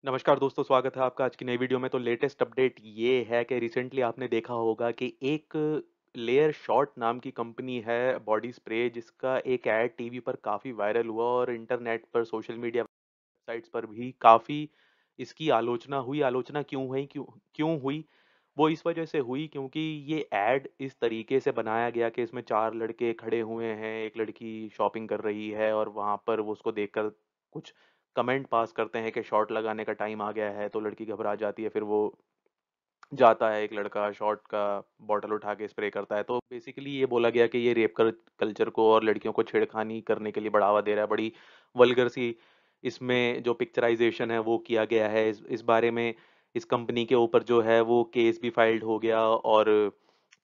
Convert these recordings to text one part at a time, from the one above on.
नमस्कार दोस्तों, स्वागत है आपका आज की नई वीडियो में। तो लेटेस्ट अपडेट ये है कि रिसेंटली आपने देखा होगा कि एक लेयर शॉट नाम की कंपनी है बॉडी स्प्रे, जिसका एक ऐड टीवी पर काफ़ी वायरल हुआ और इंटरनेट पर सोशल मीडिया वेबसाइट्स पर भी काफ़ी इसकी आलोचना हुई। आलोचना क्यों हुई? वो इस वजह से हुई क्योंकि ये ऐड इस तरीके से बनाया गया कि इसमें 4 लड़के खड़े हुए हैं, एक लड़की शॉपिंग कर रही है और वहाँ पर वो उसको देखकर कुछ कमेंट पास करते हैं कि शॉट लगाने का टाइम आ गया है, तो लड़की घबरा जाती है, फिर वो जाता है, एक लड़का शॉट का बॉटल उठा के स्प्रे करता है। तो बेसिकली ये बोला गया कि ये रेप कल्चर को और लड़कियों को छेड़खानी करने के लिए बढ़ावा दे रहा है। बड़ी वल्गर सी इसमें जो पिक्चराइजेशन है वो किया गया है। इस बारे में इस कंपनी के ऊपर जो है वो केस भी फाइल्ड हो गया और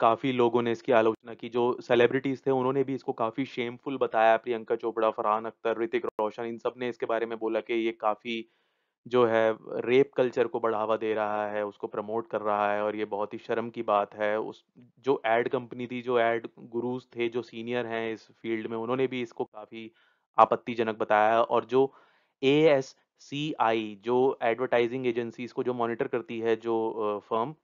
काफ़ी लोगों ने इसकी आलोचना की। जो सेलिब्रिटीज़ थे उन्होंने भी इसको काफ़ी शेमफुल बताया। प्रियंका चोपड़ा, फरहान अख्तर, ऋतिक रोशन, इन सब ने इसके बारे में बोला कि ये काफ़ी जो है रेप कल्चर को बढ़ावा दे रहा है, उसको प्रमोट कर रहा है और ये बहुत ही शर्म की बात है। उस जो एड कंपनी थी, जो एड गुरुज़ थे, जो सीनियर हैं इस फील्ड में, उन्होंने भी इसको काफ़ी आपत्तिजनक बताया। और जो एएससीआई, जो एडवर्टाइजिंग एजेंसीज़ को जो मॉनिटर करती है, जो फर्म,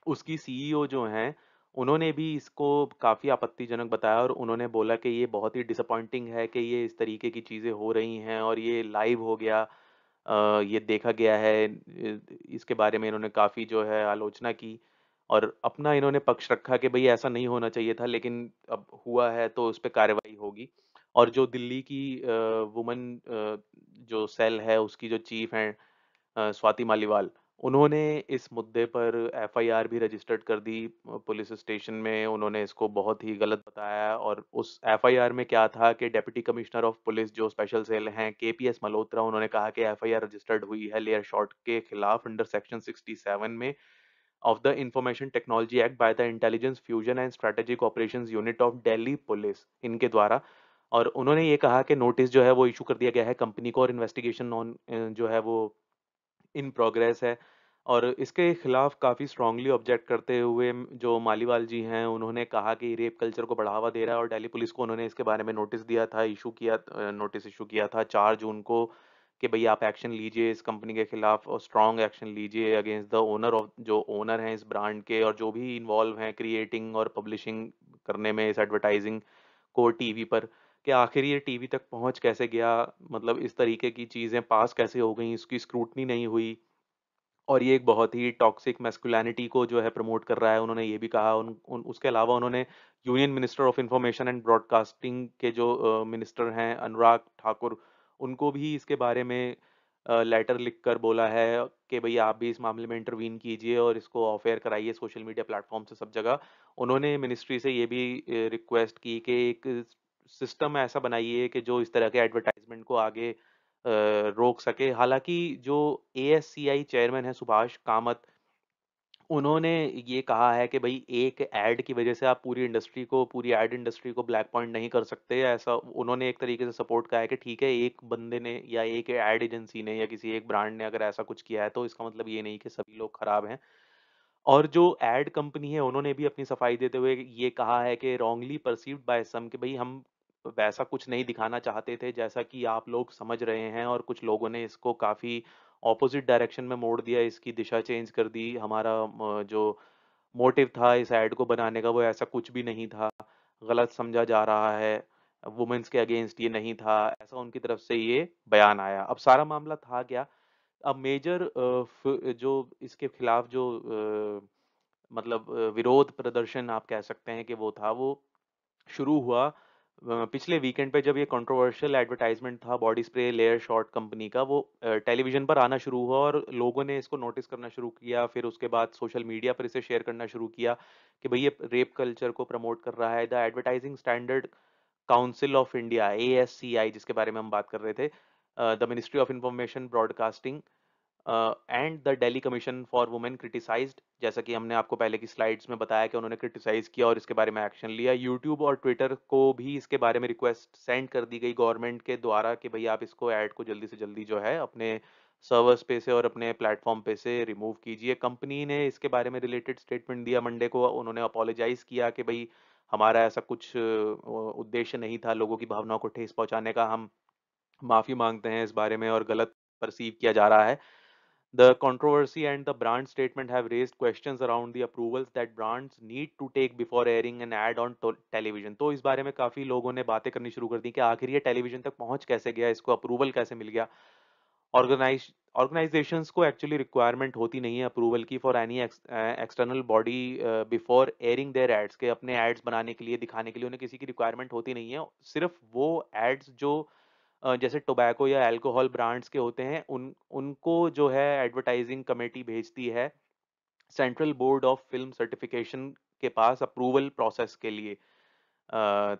उसकी सीईओ जो हैं, उन्होंने भी इसको काफ़ी आपत्तिजनक बताया और उन्होंने बोला कि ये बहुत ही डिसअपॉइंटिंग है कि ये इस तरीके की चीज़ें हो रही हैं और ये लाइव हो गया। ये देखा गया है। इसके बारे में इन्होंने काफ़ी जो है आलोचना की और अपना इन्होंने पक्ष रखा कि भई ऐसा नहीं होना चाहिए था, लेकिन अब हुआ है तो उस पे कार्रवाई होगी। और जो दिल्ली की वुमन जो सेल है, उसकी जो चीफ़ हैं, स्वाति मालीवाल, उन्होंने इस मुद्दे पर एफआईआर भी रजिस्टर्ड कर दी पुलिस स्टेशन में। उन्होंने इसको बहुत ही गलत बताया और उस एफआईआर में क्या था कि डिप्टी कमिश्नर ऑफ पुलिस जो स्पेशल सेल हैं, केपीएस मल्होत्रा, उन्होंने कहा कि एफआईआर रजिस्टर्ड हुई है लेयर शॉट के खिलाफ अंडर सेक्शन 67 में of the information technology act by the intelligence fusion and strategic operations unit of Delhi police, इनके द्वारा। और उन्होंने ये कहा कि नोटिस जो है वो इशू कर दिया गया है कंपनी को और इन्वेस्टिगेशन ऑन जो है वो इन प्रोग्रेस है। और इसके खिलाफ काफ़ी स्ट्रांगली ऑब्जेक्ट करते हुए जो मालीवाल जी हैं, उन्होंने कहा कि रेप कल्चर को बढ़ावा दे रहा है और दिल्ली पुलिस को उन्होंने इसके बारे में नोटिस दिया था, नोटिस इशू किया था 4 जून को कि भई आप एक्शन लीजिए इस कंपनी के खिलाफ और स्ट्रांग एक्शन लीजिए अगेंस्ट द ओनर ऑफ जो ओनर हैं इस ब्रांड के और जो भी इन्वॉल्व हैं क्रिएटिंग और पब्लिशिंग करने में इस एडवर्टाइजिंग को टीवी पर, कि आखिर ये टीवी तक पहुँच कैसे गया? मतलब इस तरीके की चीज़ें पास कैसे हो गईं? इसकी स्क्रूटनी नहीं हुई और ये एक बहुत ही टॉक्सिक मैस्कुलिनिटी को जो है प्रमोट कर रहा है। उन्होंने ये भी कहा। उसके अलावा उन्होंने union minister of information and broadcasting के जो मिनिस्टर हैं अनुराग ठाकुर, उनको भी इसके बारे में लेटर लिखकर बोला है कि भई आप भी इस मामले में इंटरवीन कीजिए और इसको ऑफ एयर कराइए सोशल मीडिया प्लेटफ़ॉर्म से सब जगह। उन्होंने मिनिस्ट्री से ये भी रिक्वेस्ट की कि एक सिस्टम ऐसा बनाइए कि जो इस तरह के एडवर्टाइज़मेंट को आगे रोक सके। हालाँकि जो एएससीआई चेयरमैन हैं सुभाष कामत, उन्होंने ये कहा है कि भई एक ऐड की वज़ह से आप पूरी ऐड इंडस्ट्री को ब्लैक पॉइंट नहीं कर सकते। ऐसा उन्होंने एक तरीके से सपोर्ट कहा है कि ठीक है, एक बंदे ने या एक ऐड एजेंसी ने या किसी एक ब्रांड ने अगर ऐसा कुछ किया है, तो इसका मतलब ये नहीं कि सभी लोग खराब हैं। और जो एड कंपनी है, उन्होंने भी अपनी सफाई देते हुए ये कहा है कि रॉन्गली परसीव्ड बाय सम, कि भई हम वैसा कुछ नहीं दिखाना चाहते थे जैसा कि आप लोग समझ रहे हैं और कुछ लोगों ने इसको काफ़ी ऑपोज़िट डायरेक्शन में मोड़ दिया, इसकी दिशा चेंज कर दी। हमारा जो मोटिव था इस ऐड को बनाने का वो ऐसा कुछ भी नहीं था, गलत समझा जा रहा है, वुमेन्स के अगेंस्ट ये नहीं था, ऐसा उनकी तरफ से ये बयान आया। अब सारा मामला था क्या? अब मेजर जो इसके खिलाफ जो मतलब विरोध प्रदर्शन आप कह सकते हैं कि वो शुरू हुआ पिछले वीकेंड पे, जब ये कंट्रोवर्शियल एडवर्टाइजमेंट था body spray layer shot company का, वो टेलीविजन पर आना शुरू हुआ और लोगों ने इसको नोटिस करना शुरू किया। फिर उसके बाद सोशल मीडिया पर इसे शेयर करना शुरू किया कि भई ये रेप कल्चर को प्रमोट कर रहा है। The advertising standard council of India, ASCII, जिसके बारे में हम बात कर रहे थे, the ministry of information broadcasting and the Delhi commission for women criticised, जैसा कि हमने आपको पहले की स्लाइड्स में बताया कि उन्होंने क्रिटिसाइज किया और इसके बारे में एक्शन लिया। यूट्यूब और ट्विटर को भी इसके बारे में रिक्वेस्ट सेंड कर दी गई गवर्नमेंट के द्वारा कि भई आप इसको ऐड को जल्दी से जल्दी जो है अपने सर्वर्स पे से और अपने प्लेटफॉर्म पे से रिमूव कीजिए। कंपनी ने इसके बारे में रिलेटेड स्टेटमेंट दिया मंडे को। उन्होंने अपोलोजाइज किया कि भई हमारा ऐसा कुछ उद्देश्य नहीं था लोगों की भावनाओं को ठेस पहुंचाने का। हम माफी मांगते हैं इस बारे में और गलत परसीव किया जा रहा है। The controversy and the brand statement have raised questions around the approvals that brands need to take before airing an ad on television. तो इस बारे में काफ़ी लोगों ने बातें करनी शुरू कर दी कि आखिर ये टेलीविज़न तक पहुँच कैसे गया, इसको अप्रूवल कैसे मिल गया? ऑर्गेनाइज ऑर्गेनाइजेशंस को एक्चुअली रिक्वायरमेंट होती नहीं है अप्रूवल की for any external body before airing their ads, के अपने एड्स बनाने के लिए, दिखाने के लिए उन्हें किसी की रिक्वायरमेंट होती नहीं है। सिर्फ वो एड्स जो जैसे टोबैको या अल्कोहल ब्रांड्स के होते हैं, उनको जो है एडवर्टाइजिंग कमेटी भेजती है central board of film certification के पास अप्रूवल प्रोसेस के लिए,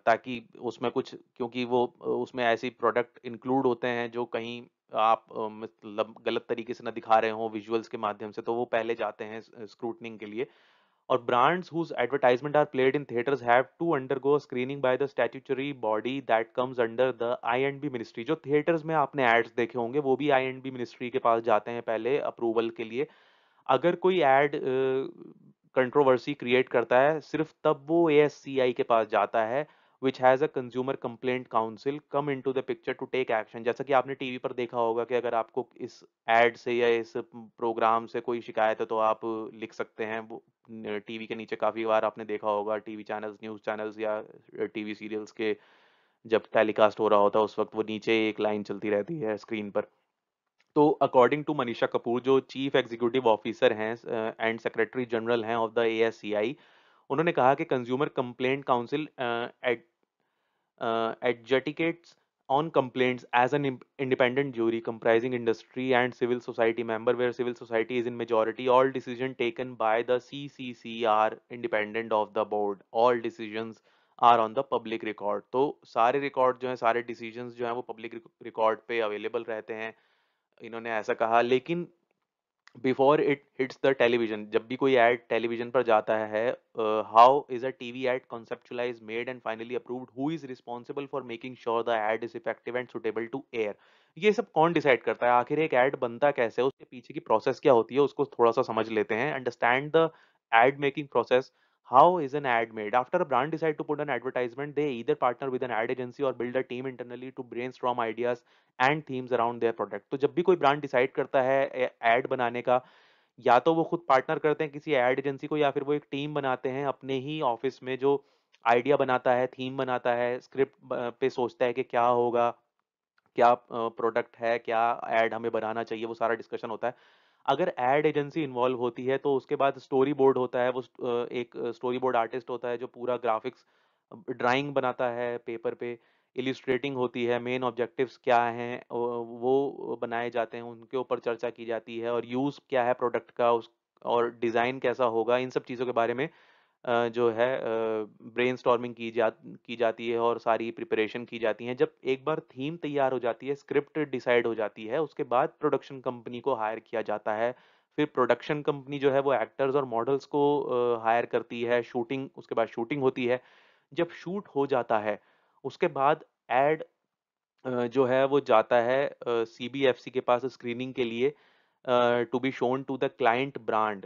ताकि उसमें कुछ, क्योंकि वो उसमें ऐसी प्रोडक्ट इंक्लूड होते हैं जो कहीं आप मतलब गलत तरीके से ना दिखा रहे हो विजुअल्स के माध्यम से, तो वो पहले जाते हैं स्क्रूटनिंग के लिए। और brands whose advertisement are played in theaters have to undergo screening by the statutory body that comes under the I&B ministry। जो थिएटर्स में आपने एड्स देखे होंगे वो भी I&B मिनिस्ट्री के पास जाते हैं पहले अप्रूवल के लिए। अगर कोई ऐड कंट्रोवर्सी क्रिएट करता है, सिर्फ तब वो एएससीआई के पास जाता है, which has a consumer complaint council come into the picture to take action. जैसा कि आपने टीवी पर देखा होगा कि अगर आपको इस ऐड से या इस प्रोग्राम से कोई शिकायत है तो आप लिख सकते हैं। वो टीवी के नीचे काफ़ी बार आपने देखा होगा, टीवी चैनल्स, न्यूज़ चैनल्स या टीवी सीरियल्स के जब टेलीकास्ट हो रहा होता है उस वक्त वो नीचे एक लाइन चलती रहती है स्क्रीन पर। तो अकॉर्डिंग टू मनीषा कपूर जो चीफ एग्जीक्यूटिव ऑफिसर हैं एंड सेक्रेटरी जनरल हैं ऑफ द एएससीआई, उन्होंने कहा कि consumer complaint council adjudicates on complaints as an independent jury comprising industry and civil society member, where civil society is in majority. All decision taken by the CCC are independent of the board, all decisions are on the public record। तो सारे record जो हैं, सारे decisions जो हैं वो public record पे available रहते हैं, इन्होंने ऐसा कहा। लेकिन before it hits the television, जब भी कोई ऐड टेलीविजन पर जाता है, how is a TV ad conceptualise made and finally approved, who is responsible for making sure the ad is effective and suitable to air. ये सब कौन decide करता है, आखिर एक ऐड बनता कैसे है, उसके पीछे की प्रोसेस क्या होती है, उसको थोड़ा सा समझ लेते हैं। Understand the ad making process। How is an ad made? After a brand decide to put an advertisement, they either partner with an ad agency or build a team internally to brainstorm ideas and themes around their product. तो जब भी कोई brand decide करता है add बनाने का, या तो वो खुद पार्टनर करते हैं किसी एड एजेंसी को, या फिर वो एक टीम बनाते हैं अपने ही ऑफिस में, जो आइडिया बनाता है, थीम बनाता है, स्क्रिप्ट पे सोचता है कि क्या होगा, क्या प्रोडक्ट है, क्या एड हमें बनाना चाहिए, वो सारा डिस्कशन होता है। अगर एड एजेंसी इन्वॉल्व होती है तो उसके बाद स्टोरी बोर्ड होता है। वो एक स्टोरी बोर्ड आर्टिस्ट होता है जो पूरा ग्राफिक्स ड्राइंग बनाता है पेपर पे, इलिस्ट्रेटिंग होती है, मेन ऑब्जेक्टिव्स क्या हैं वो बनाए जाते हैं, उनके ऊपर चर्चा की जाती है, और यूज़ क्या है प्रोडक्ट का, उस और डिज़ाइन कैसा होगा, इन सब चीज़ों के बारे में जो है ब्रेनस्टॉर्मिंग की जाती है और सारी प्रिपरेशन की जाती है। जब एक बार थीम तैयार हो जाती है, स्क्रिप्ट डिसाइड हो जाती है, उसके बाद प्रोडक्शन कंपनी को हायर किया जाता है। फिर प्रोडक्शन कंपनी जो है वो एक्टर्स और मॉडल्स को हायर करती है, शूटिंग, उसके बाद शूटिंग होती है। जब शूट हो जाता है उसके बाद एड जो है वो जाता है सीबीएफसी के पास स्क्रीनिंग के लिए, to be shown to the client brand.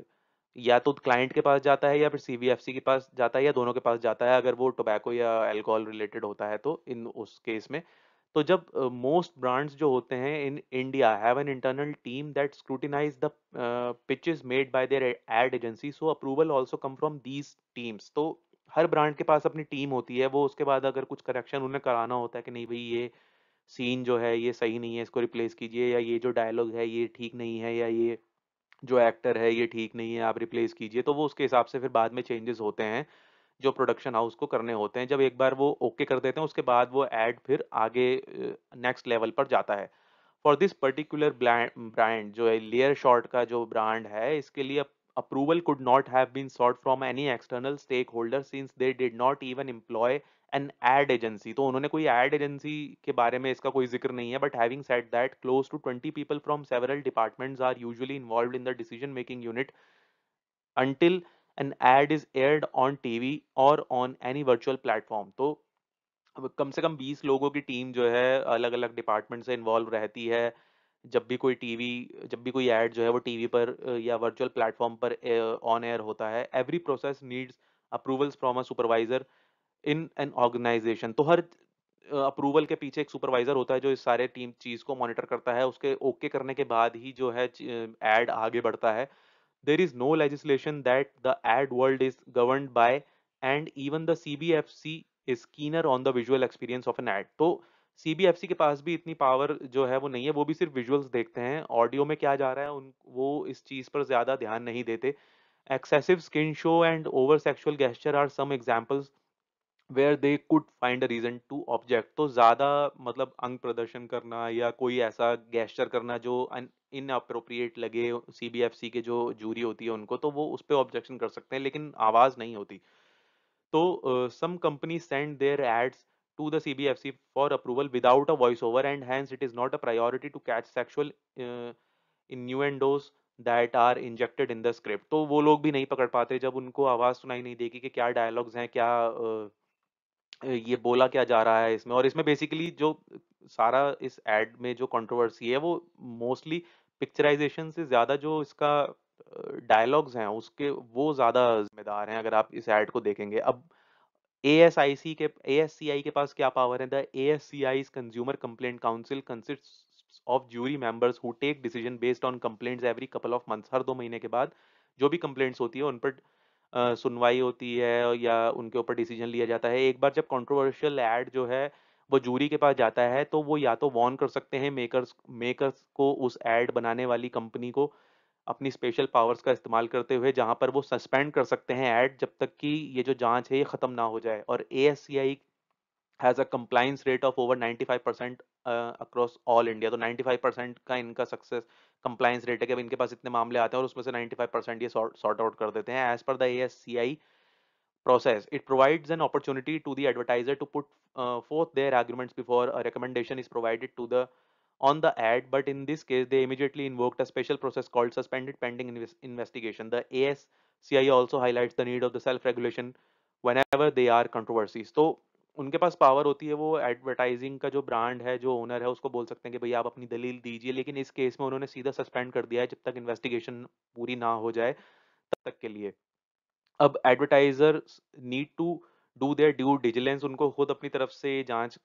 या तो क्लाइंट के पास जाता है या फिर सीबीएफसी के पास जाता है, या दोनों के पास जाता है अगर वो टोबैको या अल्कोहल रिलेटेड होता है तो इन उस केस में। तो जब मोस्ट ब्रांड्स जो होते हैं in India have an internal team that scrutinise the pitches made by there ad agency, so approval also come from these teams. तो हर ब्रांड के पास अपनी टीम होती है, वो उसके बाद अगर कुछ करेक्शन उन्हें कराना होता है कि नहीं भाई ये सीन जो है ये सही नहीं है, इसको रिप्लेस कीजिए, या ये जो डायलॉग है ये ठीक नहीं है, या ये जो एक्टर है ये ठीक नहीं है, आप रिप्लेस कीजिए, तो वो उसके हिसाब से फिर बाद में चेंजेस होते हैं जो प्रोडक्शन हाउस को करने होते हैं। जब एक बार वो ओके कर देते हैं उसके बाद वो ऐड फिर आगे नेक्स्ट लेवल पर जाता है। फॉर दिस पर्टिकुलर ब्रांड जो है लेयर शॉर्ट का जो ब्रांड है, इसके लिए approval could not have been sought from any external stakeholder since they did not even employ an ad agency. तो उन्होंने कोई एड एजेंसी के बारे में इसका कोई जिक्र नहीं है। But having said that close to 20 people from several departments are usually involved in the decision making unit until an ad is aired on TV और ऑन एनी वर्चुअल प्लेटफॉर्म। तो अब कम से कम 20 लोगों की टीम जो है अलग अलग डिपार्टमेंट से इन्वॉल्व रहती है। जब भी कोई ऐड जो है वो टीवी पर या वर्चुअल प्लेटफॉर्म पर ऑन एयर होता है, every process needs approvals from a supervisor in an organisation. तो हर अप्रूवल के पीछे एक सुपरवाइज़र होता है जो इस सारे टीम चीज़ को मॉनिटर करता है, उसके ओके करने के बाद ही जो है ऐड आगे बढ़ता है। There is no legislation that the ad world is governed by, and even the CBFC is keener on the visual experience of an ad. तो CBFC के पास भी इतनी पावर जो है वो नहीं है, वो भी सिर्फ विजुअल्स देखते हैं, ऑडियो में क्या जा रहा है उन वो इस चीज़ पर ज़्यादा ध्यान नहीं देते। Excessive skin show and over sexual gesture are some examples where they could find a reason to object. तो ज्यादा मतलब अंग प्रदर्शन करना या कोई ऐसा गेस्चर करना जो इनअप्रोप्रिएट लगे सीबीएफसी के जो जूरी होती है उनको, तो वो उस पे ऑब्जेक्शन कर सकते हैं, लेकिन आवाज नहीं होती। तो some companies send their ads to the CBFC for approval without a voiceover, and hence it is not a priority to catch sexual uh, innuendos that are injected in the script। तो वो लोग भी नहीं पकड़ पाते जब उनको आवाज सुनाई नहीं देगी कि क्या डायलॉग्स हैं, क्या ये बोला क्या जा रहा है इसमें। और इसमें बेसिकली जो सारा इस एड में जो कंट्रोवर्सी है वो मोस्टली पिक्चराइजेशन से ज्यादा जो इसका डायलॉग्स हैं उसके वो ज्यादा जिम्मेदार हैं, अगर आप इस ऐड को देखेंगे। अब एएसआईसी के एएससीआई के पास क्या पावर है? The ASCI's consumer complaint council consists of jury members who take decision based on complaints every couple of months. हर 2 महीने के बाद जो भी कंप्लेंट्स होती है उन पर सुनवाई होती है या उनके ऊपर डिसीजन लिया जाता है। एक बार जब कंट्रोवर्शियल ऐड जो है वो जूरी के पास जाता है तो वो या तो वॉर्न कर सकते हैं मेकर्स मेकर्स को, उस ऐड बनाने वाली कंपनी को, अपनी स्पेशल पावर्स का इस्तेमाल करते हुए, जहां पर वो सस्पेंड कर सकते हैं ऐड जब तक कि ये जो जांच है ये खत्म ना हो जाए। और ASCII has a compliance rate of over 95% across all India. तो 95% का इनका सक्सेस कंप्लाइंस रेट है कि अब इनके पास इतने मामले आते हैं और उसमें से 95% ये सॉर्ट आउट कर देते हैं। As per the ASCI process, it provides an opportunity to the advertiser to put forth their arguments before a recommendation is provided to the on the ad. But in this case they immediately invoked a special process called suspended pending investigation. The ASCI also highlights the need of the self regulation whenever they are controversies। तो उनके पास power होती है, वो advertising का जो brand है, जो owner है, उसको बोल सकते हैं कि भैया आप अपनी दलील दीजिए, लेकिन इस केस में उन्होंने सीधा सस्पेंड कर दिया है जब तक इन्वेस्टिगेशन पूरी ना हो जाए तब तक के लिए। अब advertisers need to do their due diligence, उनको खुद अपनी तरफ से जांच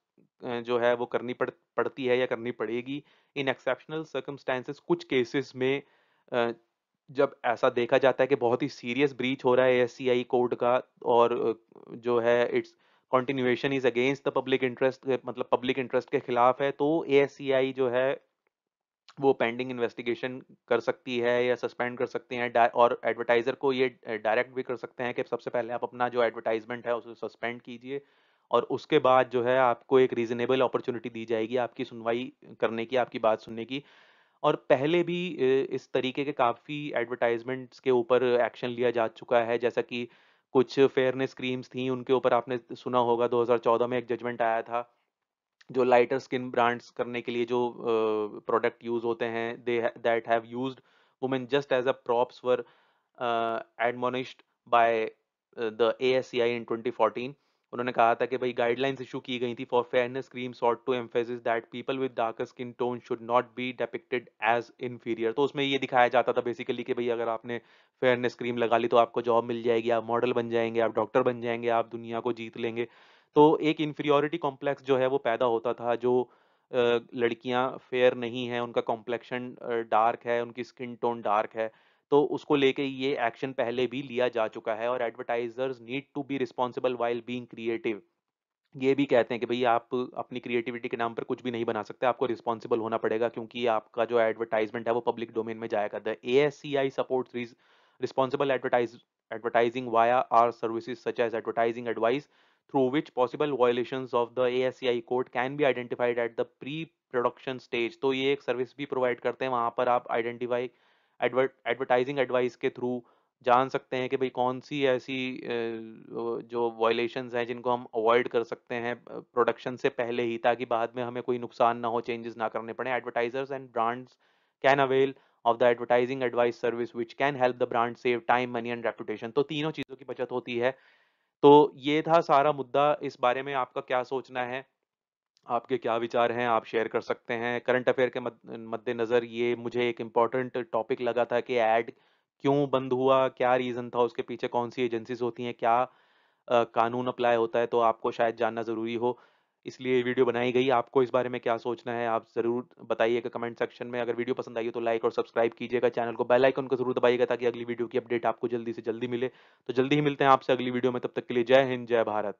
जो है वो करनी पड़ती है या करनी पड़ेगी। इन एक्सेप्शनल सर्कमस्टेंसेस, कुछ केसेस में अ, जब ऐसा देखा जाता है कि बहुत ही सीरियस ब्रीच हो रहा है एएससीआई कोड का, और जो है it's continuation is against the public interest, मतलब पब्लिक इंटरेस्ट के खिलाफ है, तो एएससीआई जो है वो पेंडिंग इन्वेस्टिगेशन कर सकती है या सस्पेंड कर सकती हैं। और एडवर्टाइजर को ये डायरेक्ट भी कर सकते हैं कि सबसे पहले आप अपना जो एडवर्टाइजमेंट है उसे सस्पेंड कीजिए, और उसके बाद जो है आपको एक रीजनेबल अपॉर्चुनिटी दी जाएगी आपकी सुनवाई करने की, आपकी बात सुनने की। और पहले भी इस तरीके के काफ़ी एडवर्टाइजमेंट्स के ऊपर एक्शन लिया जा चुका है, जैसा कि कुछ फेयरनेस क्रीम्स थी उनके ऊपर आपने सुना होगा 2014 में एक जजमेंट आया था। जो लाइटर स्किन ब्रांड्स करने के लिए जो प्रोडक्ट यूज होते हैं, they that have used women just as a props were admonished by the ASCI in 2014। उन्होंने कहा था कि भाई गाइडलाइंस इशू की गई थी for fairness cream sought to emphasis that people with darker skin tone should not be depicted as inferior. तो उसमें ये दिखाया जाता था बेसिकली कि भाई अगर आपने फेयरनेस क्रीम लगा ली तो आपको जॉब मिल जाएगी, आप मॉडल बन जाएंगे, आप डॉक्टर बन जाएंगे, आप दुनिया को जीत लेंगे। तो एक इन्फीरियोरिटी कॉम्प्लेक्स जो है वो पैदा होता था, जो लड़कियां फेयर नहीं हैं, उनका कॉम्प्लेक्शन डार्क है, उनकी स्किन टोन डार्क है, तो उसको लेके ये एक्शन पहले भी लिया जा चुका है। और advertisers need to be responsible while being creative. ये भी कहते हैं कि भई आप अपनी क्रिएटिविटी के नाम पर कुछ भी नहीं बना सकते, आपको रिस्पॉन्सिबल होना पड़ेगा, क्योंकि आपका जो एडवर्टाइजमेंट है वो पब्लिक डोमेन में जाएगा। The ASCII supports responsible advertising via our services such as advertising advice, through which possible violations of the ASCI code can be identified at the pre-production stage। तो ये एक सर्विस भी provide करते हैं, वहां पर आप आइडेंटिफाई एडवर्टाइजिंग एडवाइस के थ्रू जान सकते हैं कि भाई कौन सी ऐसी जो वायलेशंस हैं जिनको हम अवॉइड कर सकते हैं प्रोडक्शन से पहले ही, ताकि बाद में हमें कोई नुकसान ना हो, चेंजेस ना करने पड़े। Advertisers and brands can avail of the advertising advice service which can help the brand save time, money and reputation. तो तीनों चीज़ों की बचत होती है। तो ये था सारा मुद्दा। इस बारे में आपका क्या सोचना है, आपके क्या विचार हैं, आप शेयर कर सकते हैं। करंट अफेयर के मद्देनज़र ये मुझे एक इम्पॉर्टेंट टॉपिक लगा था कि ऐड क्यों बंद हुआ, क्या रीज़न था उसके पीछे, कौन सी एजेंसीज होती हैं, क्या कानून अप्लाई होता है, तो आपको शायद जानना ज़रूरी हो। इसलिए ये वीडियो बनाई गई। आपको इस बारे में क्या सोचना है, आप ज़रूर बताइएगा कमेंट सेक्शन में। अगर वीडियो पसंद आई हो तो लाइक और सब्सक्राइब कीजिएगा चैनल को, बेल आइकन को ज़रूर दबाइएगा ताकि अगली वीडियो की अपडेट आपको जल्दी से जल्दी मिले। तो जल्दी ही मिलते हैं आपसे अगली वीडियो में, तब तक के लिए जय हिंद, जय भारत।